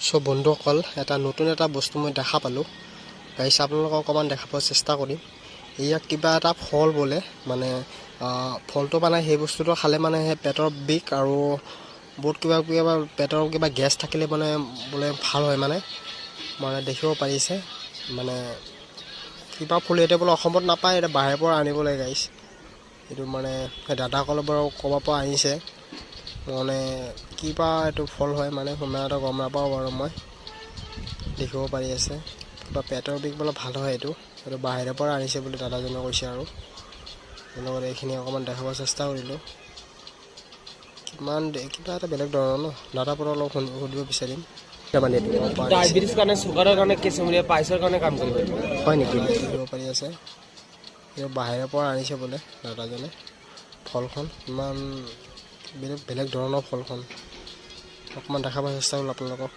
so বন্ধুসকল এটা নতুন এটা বস্তু মই দেখা পালোঁ গাইছ আপোনালোকক অকণমান দেখাব চেষ্টা কৰিম ইয়াক কিবা এটা ফল বোলে মানে ফলটো মানে সেই বস্তুটো খালে মানে পেটৰ বিষ আৰু বহুত কিবা পেটৰ কিবা গেছ থাকিলে মানে বোলে ভাল হয় মানে দেখিব পাৰিছে মানে কিবা ফুল এতিয়া বোলে অসমত নাপায় এটা বাহিৰৰ পৰা আনিব লাগে গাইছ এইটো মানে দাদাসকলে বাৰু ক'ব পৰা আহিছে মানে কিবা এইটো ফল হয় মানে সিমানটা গম নাপাওঁ বাৰু মই দেখিব পাৰি আছে কিবা পেটৰ বিষ বোলে ভাল হয় এইটো বাহিৰৰ পৰা আনিছে বুলি দাদাজনে কৈছে আৰু লগতে এইখিনি অকণমান দেখাব চেষ্টা কৰিলোঁ কিমান কিবা এটা বেলেগ ধৰণৰ ন দাদাৰ পৰা অলপ সুধিব বিচাৰিম ডায়েবেটিছ কাৰণে চুগাৰৰ কাৰণে কেঁচুমূৰীয়া পাইছৰ কাৰণে কাম কৰিব হয় নেকি দেখিব পাৰি আছে বাহিৰৰ পৰা আনিছে বোলে দাদাজনে ফলখন ইমান বেলেগ ধৰণৰ ফলখন অকণমান দেখাব চেষ্টা কৰিলোঁ আপোনালোকক